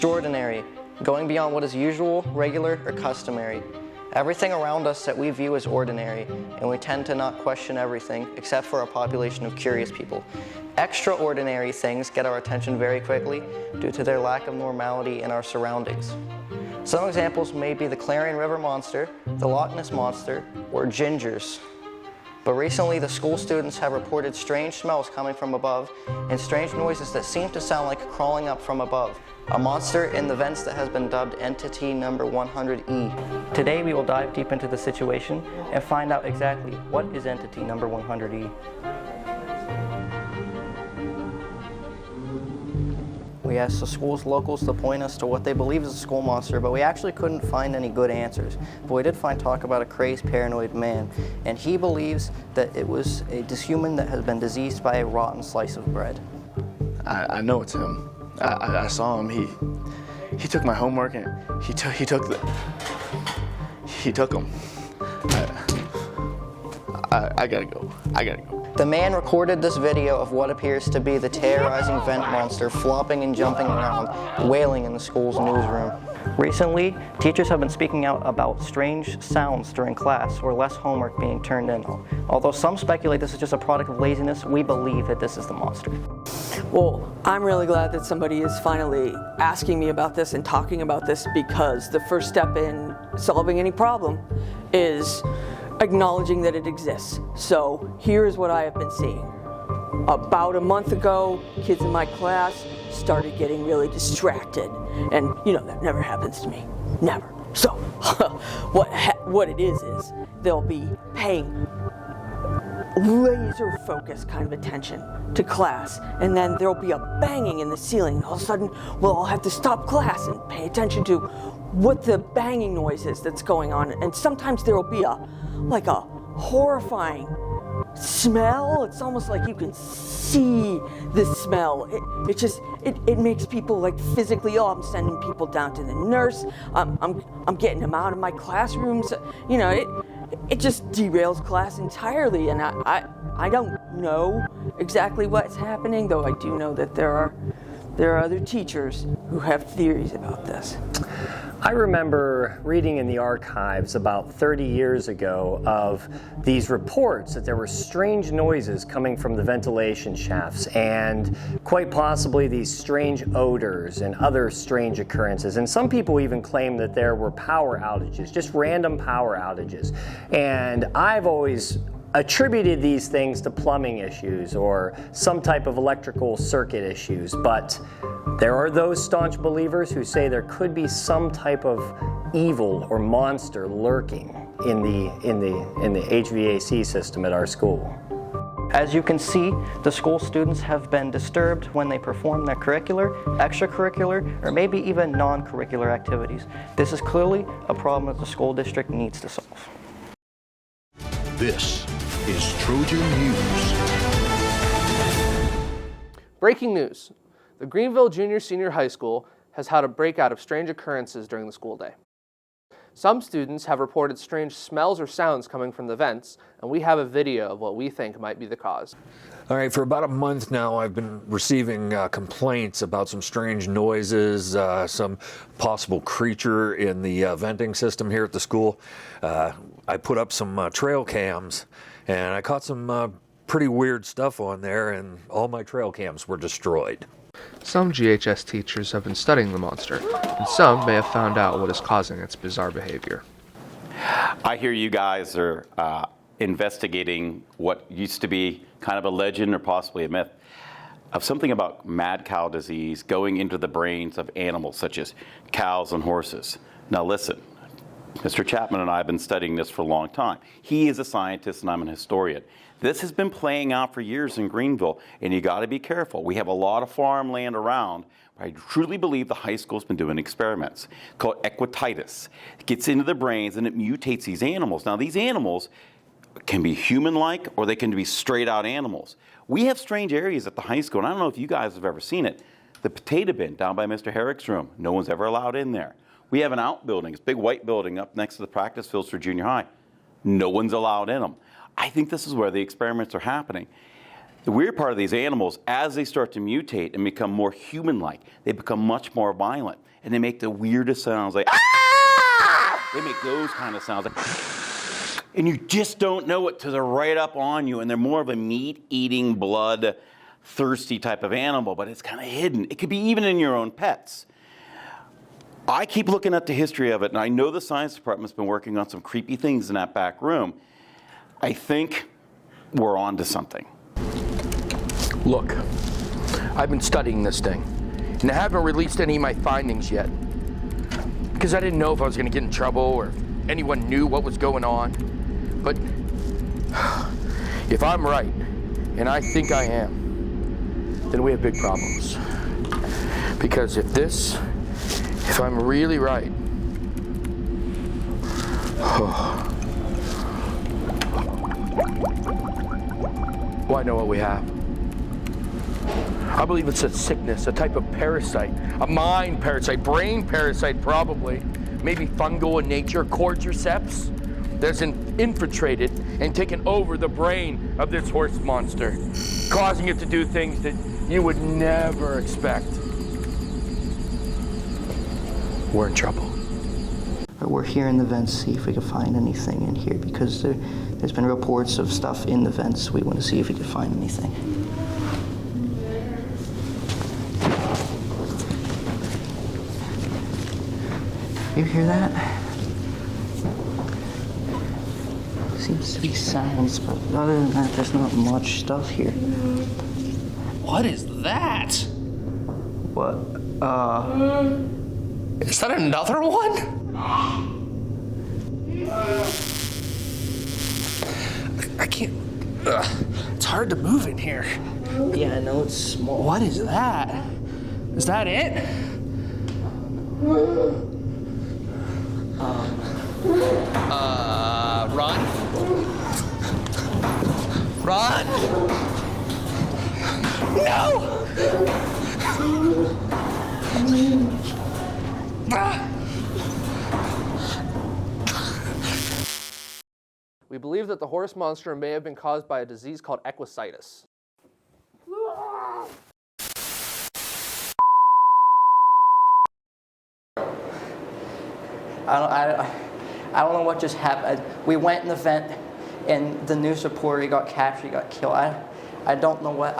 extraordinary, going beyond what is usual, regular, or customary. Everything around us that we view as ordinary, and we tend to not question everything except for a population of curious people. Extraordinary things get our attention very quickly due to their lack of normality in our surroundings. Some examples may be the Clarion River Monster, the Loch Ness Monster, or gingers. But recently, the school students have reported strange smells coming from above and strange noises that seem to sound like crawling up from above. A monster in the vents that has been dubbed Entity Number 100E. Today, we will dive deep into the situation and find out exactly what is Entity Number 100E. We asked the school's locals to point us to what they believe is a school monster, but we actually couldn't find any good answers. But we did find talk about a crazed, paranoid man, and he believes that it was a dishuman that has been diseased by a rotten slice of bread. I know it's him. I saw him. He took my homework and he took them. I gotta go. The man recorded this video of what appears to be the terrorizing vent monster flopping and jumping around, wailing in the school's newsroom. Recently, teachers have been speaking out about strange sounds during class or less homework being turned in. Although some speculate this is just a product of laziness, we believe that this is the monster. Well, I'm really glad that somebody is finally asking me about this and talking about this, because the first step in solving any problem is acknowledging that it exists. So here's what I have been seeing. About a month ago, kids in my class started getting really distracted. And you know, that never happens to me. Never. So what it is they'll be paying laser focused kind of attention to class, and then there'll be a banging in the ceiling, and all of a sudden we'll all have to stop class and pay attention to what the banging noise is that's going on. And sometimes there will be a horrifying smell. It's almost like you can see the smell. It makes people like physically ill. I'm sending people down to the nurse. I'm getting them out of my classrooms. You know, it just derails class entirely. And I don't know exactly what's happening, though I do know that there are other teachers who have theories about this. I remember reading in the archives about 30 years ago of these reports that there were strange noises coming from the ventilation shafts, and quite possibly these strange odors and other strange occurrences. And some people even claim that there were power outages, just random power outages. And I've always attributed these things to plumbing issues or some type of electrical circuit issues, but there are those staunch believers who say there could be some type of evil or monster lurking in the HVAC system at our school. As you can see, the school students have been disturbed when they perform their curricular, extracurricular, or maybe even non-curricular activities. This is clearly a problem that the school district needs to solve. This is Trojan News. Breaking news. The Greenville Junior-Senior High School has had a breakout of strange occurrences during the school day. Some students have reported strange smells or sounds coming from the vents, and we have a video of what we think might be the cause. All right, for about a month now, I've been receiving complaints about some strange noises, some possible creature in the venting system here at the school. I put up some trail cams, and I caught some pretty weird stuff on there, and all my trail cams were destroyed. Some GHS teachers have been studying the monster, and some may have found out what is causing its bizarre behavior. I hear you guys are investigating what used to be kind of a legend or possibly a myth of something about mad cow disease going into the brains of animals such as cows and horses. Now listen, Mr. Chapman and I have been studying this for a long time. He is a scientist and I'm an historian. This has been playing out for years in Greenville, and you got to be careful. We have a lot of farmland around. I truly believe the high school's been doing experiments called equititis. It gets into the brains and it mutates these animals. Now these animals can be human-like or they can be straight-out animals. We have strange areas at the high school, and I don't know if you guys have ever seen it. The potato bin down by Mr. Herrick's room, no one's ever allowed in there. We have an outbuilding, it's a big white building up next to the practice fields for junior high. No one's allowed in them. I think this is where the experiments are happening. The weird part of these animals, as they start to mutate and become more human-like, they become much more violent, and they make the weirdest sounds, like ah! They make those kind of sounds, like, and you just don't know it till they're right up on you, and they're more of a meat-eating, blood-thirsty type of animal, but it's kind of hidden. It could be even in your own pets. I keep looking at the history of it, and I know the science department's been working on some creepy things in that back room. I think we're on to something. Look, I've been studying this thing, and I haven't released any of my findings yet, because I didn't know if I was going to get in trouble or if anyone knew what was going on. But if I'm right, and I think I am, then we have big problems. Because if I'm really right, well, I know what we have. I believe it's a sickness, a type of parasite, a mind parasite, brain parasite probably, maybe fungal in nature, cordyceps, that's infiltrated and taken over the brain of this horse monster, causing it to do things that you would never expect. We're in trouble. We're here in the vents to see if we can find anything in here, because there's been reports of stuff in the vents. We want to see if we can find anything. You hear that? Seems to be sounds, but other than that, there's not much stuff here. What is that? What? Is that another one? I can't. It's hard to move in here. Yeah, I know it's small. What is that? Is that it? Run. Run. No. We believe that the horse monster may have been caused by a disease called equititis. I don't know what just happened. We went in the vent, and the news reporter got captured, he got killed. I don't know what